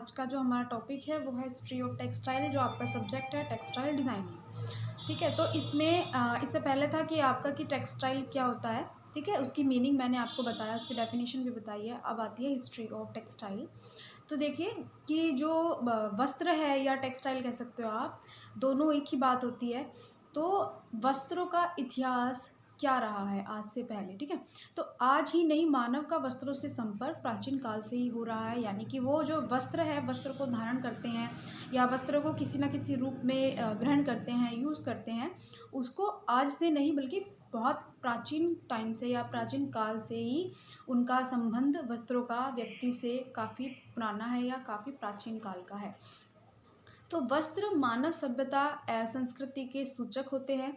आज का जो हमारा टॉपिक है वो है हिस्ट्री ऑफ टेक्सटाइल, जो आपका सब्जेक्ट है टेक्सटाइल डिज़ाइनिंग। ठीक है, तो इसमें इससे पहले था कि आपका कि टेक्सटाइल क्या होता है। ठीक है, उसकी मीनिंग मैंने आपको बताया, उसकी डेफिनेशन भी बताई है। अब आती है हिस्ट्री ऑफ टेक्सटाइल। तो देखिए कि जो वस्त्र है या टेक्सटाइल कह सकते हो आप, दोनों एक ही बात होती है। तो वस्त्रों का इतिहास क्या रहा है आज से पहले, ठीक है। तो आज ही नहीं, मानव का वस्त्रों से संपर्क प्राचीन काल से ही हो रहा है। यानी कि वो जो वस्त्र है, वस्त्र को धारण करते हैं या वस्त्र को किसी ना किसी रूप में ग्रहण करते हैं, यूज़ करते हैं, उसको आज से नहीं बल्कि बहुत प्राचीन टाइम से या प्राचीन काल से ही उनका संबंध वस्त्रों का व्यक्ति से काफ़ी पुराना है या काफ़ी प्राचीन काल का है। तो वस्त्र मानव सभ्यता संस्कृति के सूचक होते हैं।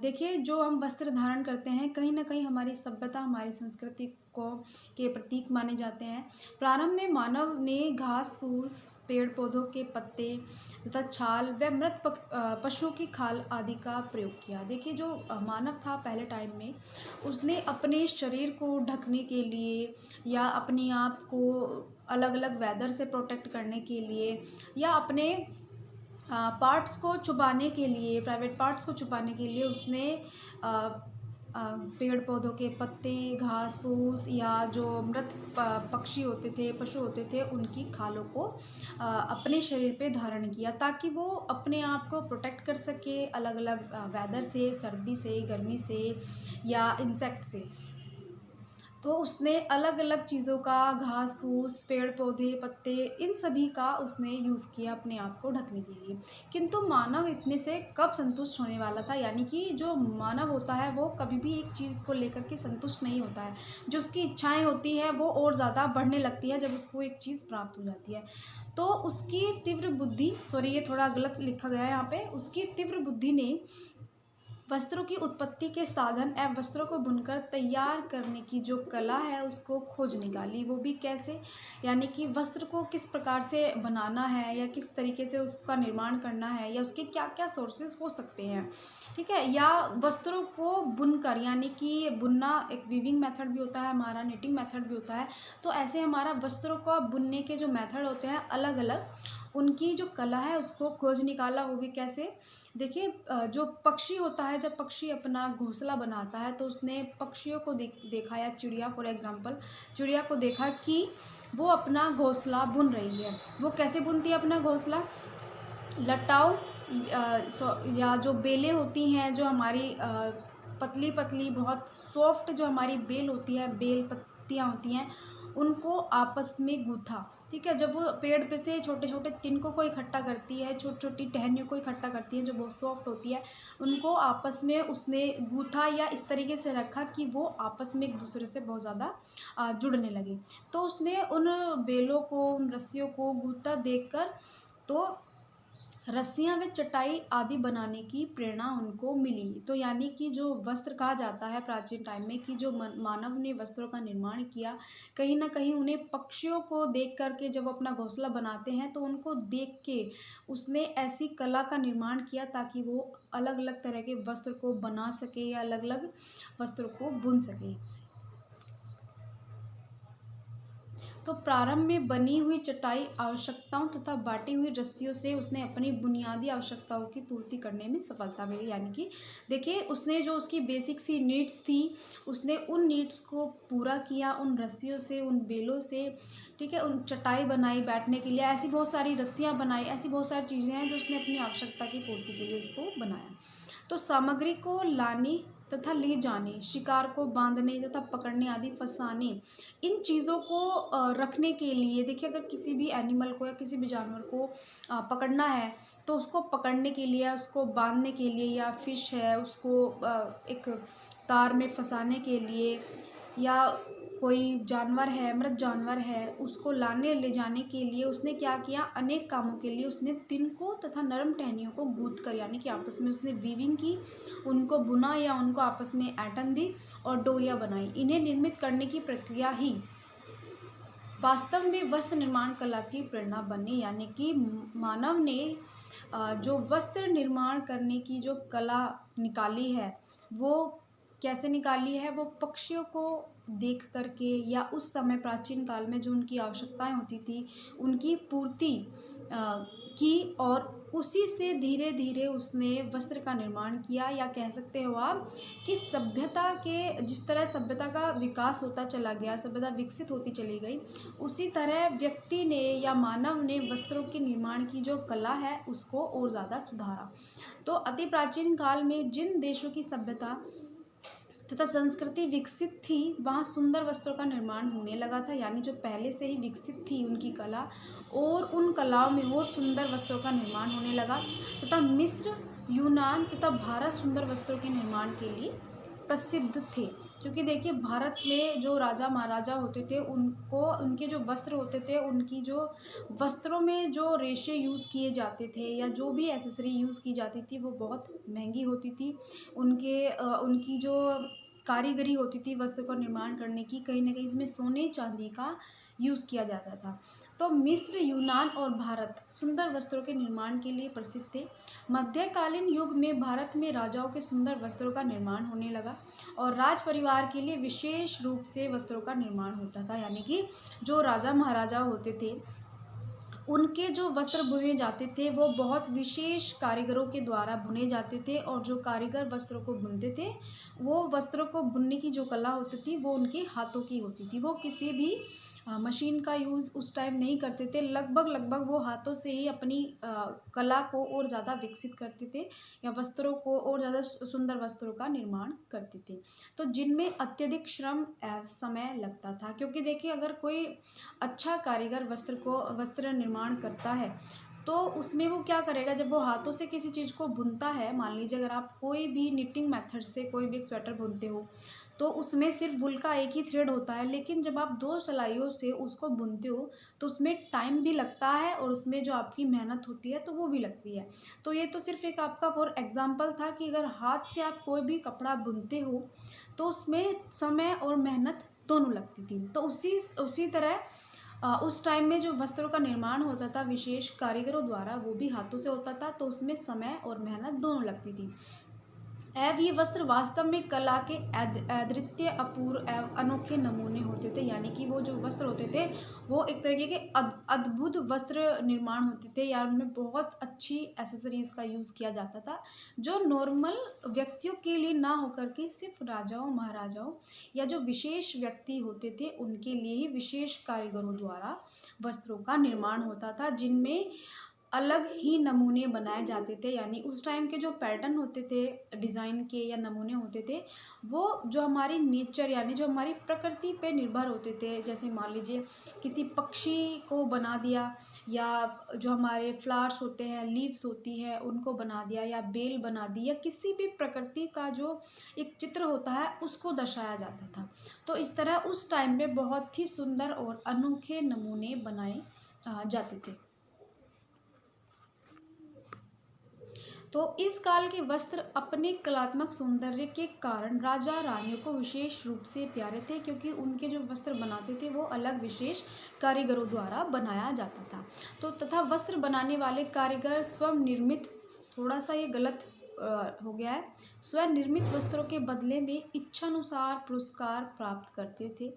देखिए, जो हम वस्त्र धारण करते हैं कहीं न कहीं हमारी सभ्यता, हमारी संस्कृति को के प्रतीक माने जाते हैं। प्रारंभ में मानव ने घास-फूस, पेड़-पौधों के पत्ते तथा छाल व मृत पशुओं की खाल आदि का प्रयोग किया। देखिए, जो मानव था पहले टाइम में, उसने अपने शरीर को ढकने के लिए या अपने आप को अलग-अलग वेदर से प्रोटेक्ट करने के लिए या अपने पार्ट्स को छुपाने के लिए, प्राइवेट पार्ट्स को छुपाने के लिए उसने अ पेड़ पौधों के पत्ते, घास-फूस या जो मृत प पक्षी होते थे, पशु होते थे, उनकी खालों को अपने शरीर पे धारण किया, ताकि वो अपने आप को प्रोटेक्ट कर सके अलग-अलग वेदर से, सर्दी से, गर्मी से या इंसेक्ट से। तो उसने अलग-अलग चीज़ों का, घास-फूस, पेड़-पौधे, पत्ते, इन सभी का उसने यूज़ किया अपने आप को ढकने के लिए। किंतु मानव इतने से कब संतुष्ट होने वाला था, यानी कि जो मानव होता है वो कभी भी एक चीज़ को लेकर के संतुष्ट नहीं होता है। जो उसकी इच्छाएँ होती हैं वो और ज़्यादा बढ़ने लगती है जब उसको एक चीज़ प्राप्त हो जाती है। तो उसकी तीव्र बुद्धि, सॉरी ये थोड़ा गलत लिखा गया है यहाँ पे, उसकी तीव्र बुद्धि ने वस्त्रों की उत्पत्ति के साधन एवं वस्त्रों को बुनकर तैयार करने की जो कला है उसको खोज निकाली। वो भी कैसे, यानी कि वस्त्र को किस प्रकार से बनाना है या किस तरीके से उसका निर्माण करना है या उसके क्या क्या सोर्सेज हो सकते हैं, ठीक है। या वस्त्रों को बुनकर, यानी कि बुनना एक वीविंग मेथड भी होता है हमारा, निटिंग मेथड भी होता है। तो ऐसे हमारा वस्त्रों को बुनने के जो मेथड होते हैं अलग अलग, उनकी जो कला है उसको खोज निकाला। वो भी कैसे, देखिए जो पक्षी होता है, जब पक्षी अपना घोंसला बनाता है तो उसने पक्षियों को देखा, या चिड़िया फॉर एग्जांपल, चिड़िया को देखा कि वो अपना घोंसला बुन रही है। वो कैसे बुनती है अपना घोंसला? लटाओ या जो बेलें होती हैं, जो हमारी पतली पतली बहुत सॉफ्ट जो हमारी बेल होती है, बेल पत्तियाँ होती हैं, उनको आपस में गूथा। ठीक है, जब वो पेड़ पे से छोटे छोटे तिनकों को इकट्ठा करती है, छोटी छोटी टहनियों को इकट्ठा करती है जो बहुत सॉफ्ट होती है, उनको आपस में उसने गूथा या इस तरीके से रखा कि वो आपस में एक दूसरे से बहुत ज़्यादा जुड़ने लगे। तो उसने उन बेलों को, उन रस्सियों को गूथा देखकर, तो रस्सियाँ व चटाई आदि बनाने की प्रेरणा उनको मिली। तो यानी कि जो वस्त्र कहा जाता है प्राचीन टाइम में, कि जो मानव ने वस्त्रों का निर्माण किया, कहीं न कहीं उन्हें पक्षियों को देख कर के जब अपना घोंसला बनाते हैं तो उनको देख के उसने ऐसी कला का निर्माण किया ताकि वो अलग-अलग तरह के वस्त्र को बना सके या अलग-अलग वस्त्रों को बुन सके। तो प्रारंभ में बनी हुई चटाई आवश्यकताओं तथा बाँटी हुई रस्सियों से उसने अपनी बुनियादी आवश्यकताओं की पूर्ति करने में सफलता मिली। यानी कि देखिए, उसने जो उसकी बेसिक सी नीड्स थी, उसने उन नीड्स को पूरा किया उन रस्सियों से, उन बेलों से, ठीक है। उन चटाई बनाई बैठने के लिए, ऐसी बहुत सारी रस्सियाँ बनाई, ऐसी बहुत सारी चीज़ें हैं जो उसने अपनी आवश्यकता की पूर्ति के लिए उसको बनाया। तो सामग्री को लाने तथा ले जाने, शिकार को बाँधने तथा पकड़ने आदि फँसाने, इन चीज़ों को रखने के लिए, देखिए अगर किसी भी एनिमल को या किसी भी जानवर को पकड़ना है, तो उसको पकड़ने के लिए, उसको बांधने के लिए, या फिश है उसको एक तार में फंसाने के लिए, या कोई जानवर है, मृत जानवर है, उसको लाने ले जाने के लिए उसने क्या किया, अनेक कामों के लिए उसने तिनकों तथा नरम टहनियों को गूंथ कर, यानी कि आपस में उसने वीविंग की, उनको बुना या उनको आपस में ऐंठन दी और डोरियां बनाई। इन्हें निर्मित करने की प्रक्रिया ही वास्तव में वस्त्र निर्माण कला की प्रेरणा बनी। यानी कि मानव ने जो वस्त्र निर्माण करने की जो कला निकाली है, वो कैसे निकाली है, वो पक्षियों को देख करके या उस समय प्राचीन काल में जो उनकी आवश्यकताएं होती थी उनकी पूर्ति की, और उसी से धीरे धीरे उसने वस्त्र का निर्माण किया। या कह सकते हो आप कि सभ्यता के जिस तरह सभ्यता का विकास होता चला गया, सभ्यता विकसित होती चली गई, उसी तरह व्यक्ति ने या मानव ने वस्त्रों के निर्माण की जो कला है उसको और ज़्यादा सुधारा। तो अति प्राचीन काल में जिन देशों की सभ्यता तथा संस्कृति विकसित थी वहाँ सुंदर वस्त्रों का निर्माण होने लगा था, यानी जो पहले से ही विकसित थी उनकी कला, और उन कलाओं में और सुंदर वस्त्रों का निर्माण होने लगा। तथा मिस्र, यूनान तथा भारत सुंदर वस्त्रों के निर्माण के लिए प्रसिद्ध थे। क्योंकि देखिए भारत में जो राजा महाराजा होते थे उनको उनके जो वस्त्र होते थे, उनकी जो वस्त्रों में जो रेशे यूज़ किए जाते थे या जो भी एसेसरी यूज़ की जाती थी वो बहुत महंगी होती थी। उनकी जो कारीगरी होती थी वस्त्र को निर्माण करने की, कहीं न कहीं इसमें सोने चांदी का यूज़ किया जाता था। तो मिस्र, यूनान और भारत सुंदर वस्त्रों के निर्माण के लिए प्रसिद्ध थे। मध्यकालीन युग में भारत में राजाओं के सुंदर वस्त्रों का निर्माण होने लगा, और राज परिवार के लिए विशेष रूप से वस्त्रों का निर्माण होता था। यानी कि जो राजा महाराजा होते थे उनके जो वस्त्र बुने जाते थे वो बहुत विशेष कारीगरों के द्वारा बुने जाते थे, और जो कारीगर वस्त्रों को बुनते थे वो वस्त्रों को बुनने की जो कला होती थी वो उनके हाथों की होती थी। वो किसी भी मशीन का यूज़ उस टाइम नहीं करते थे। लगभग वो हाथों से ही अपनी कला को और ज़्यादा विकसित करते थे, या वस्त्रों को और ज़्यादा सुंदर वस्त्रों का निर्माण करते थे। तो जिनमें अत्यधिक श्रम एवं समय लगता था, क्योंकि देखिए अगर कोई अच्छा कारीगर वस्त्र निर्माण करता है तो उसमें वो क्या करेगा, जब वो हाथों से किसी चीज़ को बुनता है, मान लीजिए अगर आप कोई भी निटिंग मेथड से कोई भी एक स्वेटर बुनते हो तो उसमें सिर्फ वूल का एक ही थ्रेड होता है, लेकिन जब आप 2 सिलाइयों से उसको बुनते हो तो उसमें टाइम भी लगता है और उसमें जो आपकी मेहनत होती है तो वो भी लगती है। तो ये तो सिर्फ एक आपका फॉर एग्जांपल था कि अगर हाथ से आप कोई भी कपड़ा बुनते हो तो उसमें समय और मेहनत दोनों लगती थी। तो उसी तरह उस टाइम में जो वस्त्रों का निर्माण होता था विशेष कारीगरों द्वारा, वो भी हाथों से होता था, तो उसमें समय और मेहनत दोनों लगती थी। एवं ये वस्त्र वास्तव में कला के अद्वितीय, अपूर्व एवं अनोखे नमूने होते थे। यानी कि वो जो वस्त्र होते थे वो एक तरीके के अद्भुत वस्त्र निर्माण होते थे, या उनमें बहुत अच्छी एसेसरीज़ का यूज़ किया जाता था जो नॉर्मल व्यक्तियों के लिए ना होकर के सिर्फ राजाओं महाराजाओं या जो विशेष व्यक्ति होते थे उनके लिए ही विशेष कारीगरों द्वारा वस्त्रों का निर्माण होता था, जिनमें अलग ही नमूने बनाए जाते थे। यानी उस टाइम के जो पैटर्न होते थे डिज़ाइन के या नमूने होते थे वो जो हमारी नेचर यानी जो हमारी प्रकृति पे निर्भर होते थे। जैसे मान लीजिए किसी पक्षी को बना दिया, या जो हमारे फ्लावर्स होते हैं, लीव्स होती है, उनको बना दिया, या बेल बना दी, या किसी भी प्रकृति का जो एक चित्र होता है उसको दर्शाया जाता था। तो इस तरह उस टाइम में बहुत ही सुंदर और अनोखे नमूने बनाए जाते थे। तो इस काल के वस्त्र अपने कलात्मक सौंदर्य के कारण राजा रानियों को विशेष रूप से प्यारे थे, क्योंकि उनके जो वस्त्र बनाते थे वो अलग विशेष कारीगरों द्वारा बनाया जाता था। तो तथा वस्त्र बनाने वाले कारीगर स्वनिर्मित, थोड़ा सा ये गलत हो गया है, स्वनिर्मित वस्त्रों के बदले में इच्छानुसार पुरस्कार प्राप्त करते थे।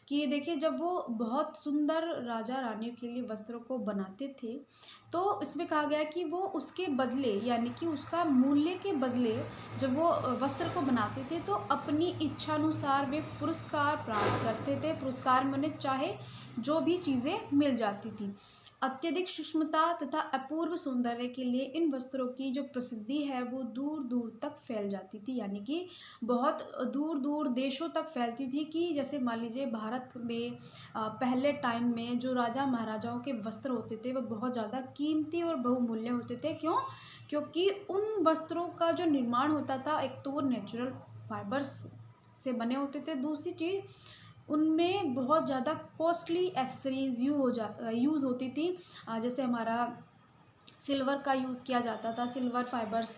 कि देखिए जब वो बहुत सुंदर राजा रानियों के लिए वस्त्रों को बनाते थे तो इसमें कहा गया कि वो उसके बदले यानी कि उसका मूल्य के बदले जब वो वस्त्र को बनाते थे तो अपनी इच्छानुसार वे पुरस्कार प्राप्त करते थे। पुरस्कार में उन्हें चाहे जो भी चीज़ें मिल जाती थी। अत्यधिक सूक्ष्मता तथा अपूर्व सौंदर्य के लिए इन वस्त्रों की जो प्रसिद्धि है वो दूर दूर तक फैल जाती थी, यानी कि बहुत दूर दूर देशों तक फैलती थी। कि जैसे मान लीजिए भारत में पहले टाइम में जो राजा महाराजाओं के वस्त्र होते थे वो बहुत ज़्यादा कीमती और बहुमूल्य होते थे। क्यों? क्योंकि उन वस्त्रों का जो निर्माण होता था एक तो वो नेचुरल फाइबर्स से बने होते थे, दूसरी चीज़ उनमें बहुत ज़्यादा कॉस्टली एसेसरीज यूज़ होती थी। जैसे हमारा सिल्वर का यूज़ किया जाता था, सिल्वर फाइबर्स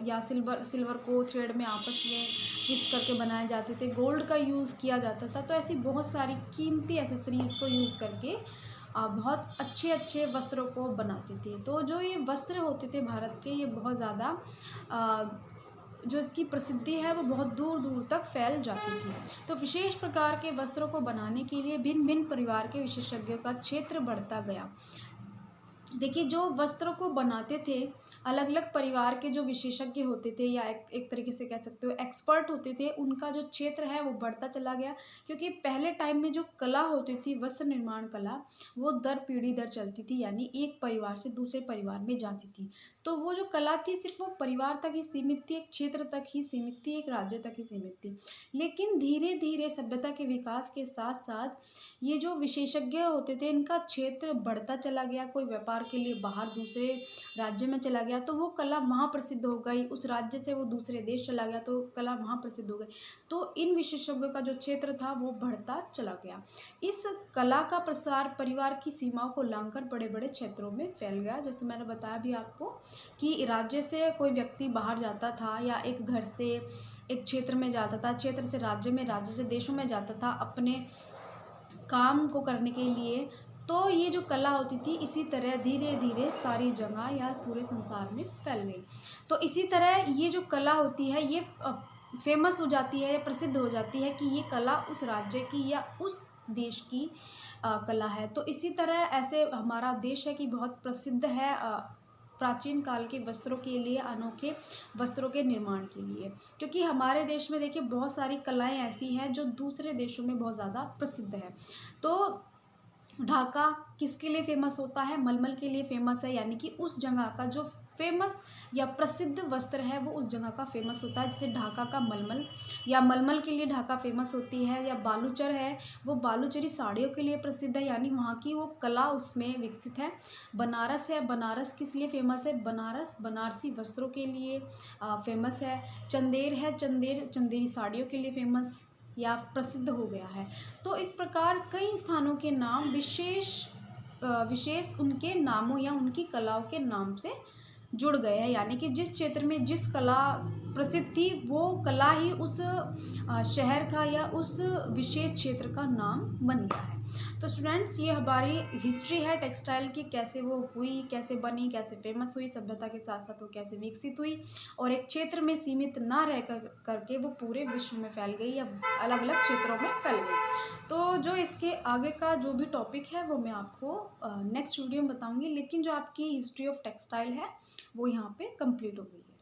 या सिल्वर को थ्रेड में आपस में मिक्स करके बनाए जाते थे, गोल्ड का यूज़ किया जाता था। तो ऐसी बहुत सारी कीमती एसेसरीज़ को यूज़ करके बहुत अच्छे अच्छे वस्त्रों को बनाते थे। तो जो ये वस्त्र होते थे भारत के, ये बहुत ज़्यादा जो इसकी प्रसिद्धि है वो बहुत दूर दूर तक फैल जाती थी। तो विशेष प्रकार के वस्त्रों को बनाने के लिए भिन्न भिन्न परिवार के विशेषज्ञों का क्षेत्र बढ़ता गया। देखिए, जो वस्त्रों को बनाते थे, अलग अलग परिवार के जो विशेषज्ञ होते थे या एक तरीके से कह सकते हो एक्सपर्ट होते थे, उनका जो क्षेत्र है वो बढ़ता चला गया। क्योंकि पहले टाइम में जो कला होती थी, वस्त्र निर्माण कला, वो दर पीढ़ी दर चलती थी, यानी एक परिवार से दूसरे परिवार में जाती थी। तो वो जो कला थी सिर्फ वो परिवार तक ही सीमित थी, एक क्षेत्र तक ही सीमित थी, एक राज्य तक ही सीमित थी। लेकिन धीरे धीरे सभ्यता के विकास के साथ साथ ये जो विशेषज्ञ होते थे, इनका क्षेत्र बढ़ता चला गया। कोई व्यापार के लिए बाहर दूसरे राज्य में चला गया तो वो कला वहाँ प्रसिद्ध हो गई, उस राज्य से वो दूसरे देश चला गया तो कला वहाँ प्रसिद्ध हो गई। तो इन विशेषज्ञों का जो क्षेत्र था वो बढ़ता चला गया। इस कला का प्रसार परिवार की सीमाओं को लांघकर बड़े बड़े क्षेत्रों में फैल गया। जैसे मैंने बताया भी आपको कि राज्य से कोई व्यक्ति बाहर जाता था या एक घर से एक क्षेत्र में जाता था, क्षेत्र से राज्य में, राज्य से देशों में जाता था अपने काम को करने के लिए। तो ये जो कला होती थी इसी तरह धीरे धीरे सारी जगह या पूरे संसार में फैल गई। तो इसी तरह ये जो कला होती है ये फेमस हो जाती है, प्रसिद्ध हो जाती है कि ये कला उस राज्य की या उस देश की कला है। तो इसी तरह ऐसे हमारा देश है कि बहुत प्रसिद्ध है प्राचीन काल के वस्त्रों के लिए, अनोखे वस्त्रों के निर्माण के लिए। क्योंकि हमारे देश में देखिए बहुत सारी कलाएं ऐसी हैं जो दूसरे देशों में बहुत ज़्यादा प्रसिद्ध है। तो ढाका किसके लिए फेमस होता है? मलमल के लिए फेमस है, यानी कि उस जगह का जो फेमस या प्रसिद्ध वस्त्र है वो उस जगह का फेमस होता है। जैसे ढाका का मलमल, या मलमल के लिए ढाका फेमस होती है, या बालूचर है वो बालूचरी साड़ियों के लिए प्रसिद्ध है, यानी वहाँ की वो कला उसमें विकसित है। बनारस है, बनारस किस लिए फेमस है? बनारस बनारसी वस्त्रों के लिए फेमस है। चंदेर है, चंदेर चंदेरी साड़ियों के लिए फेमस या प्रसिद्ध हो गया है। तो इस प्रकार कई स्थानों के नाम विशेष उनके नामों या उनकी कलाओं के नाम से जुड़ गए हैं, यानी कि जिस क्षेत्र में जिस कला प्रसिद्ध थी वो कला ही उस शहर का या उस विशेष क्षेत्र का नाम बन गया है। तो स्टूडेंट्स, ये हमारी हिस्ट्री है टेक्सटाइल की, कैसे वो हुई, कैसे बनी, कैसे फेमस हुई, सभ्यता के साथ साथ वो कैसे विकसित हुई और एक क्षेत्र में सीमित ना रह करके वो पूरे विश्व में फैल गई या अलग अलग क्षेत्रों में फैल गई। तो जो इसके आगे का जो भी टॉपिक है वो मैं आपको नेक्स्ट वीडियो में बताऊंगी, लेकिन जो आपकी हिस्ट्री ऑफ टेक्सटाइल है वो यहाँ पे कंप्लीट हो गई है।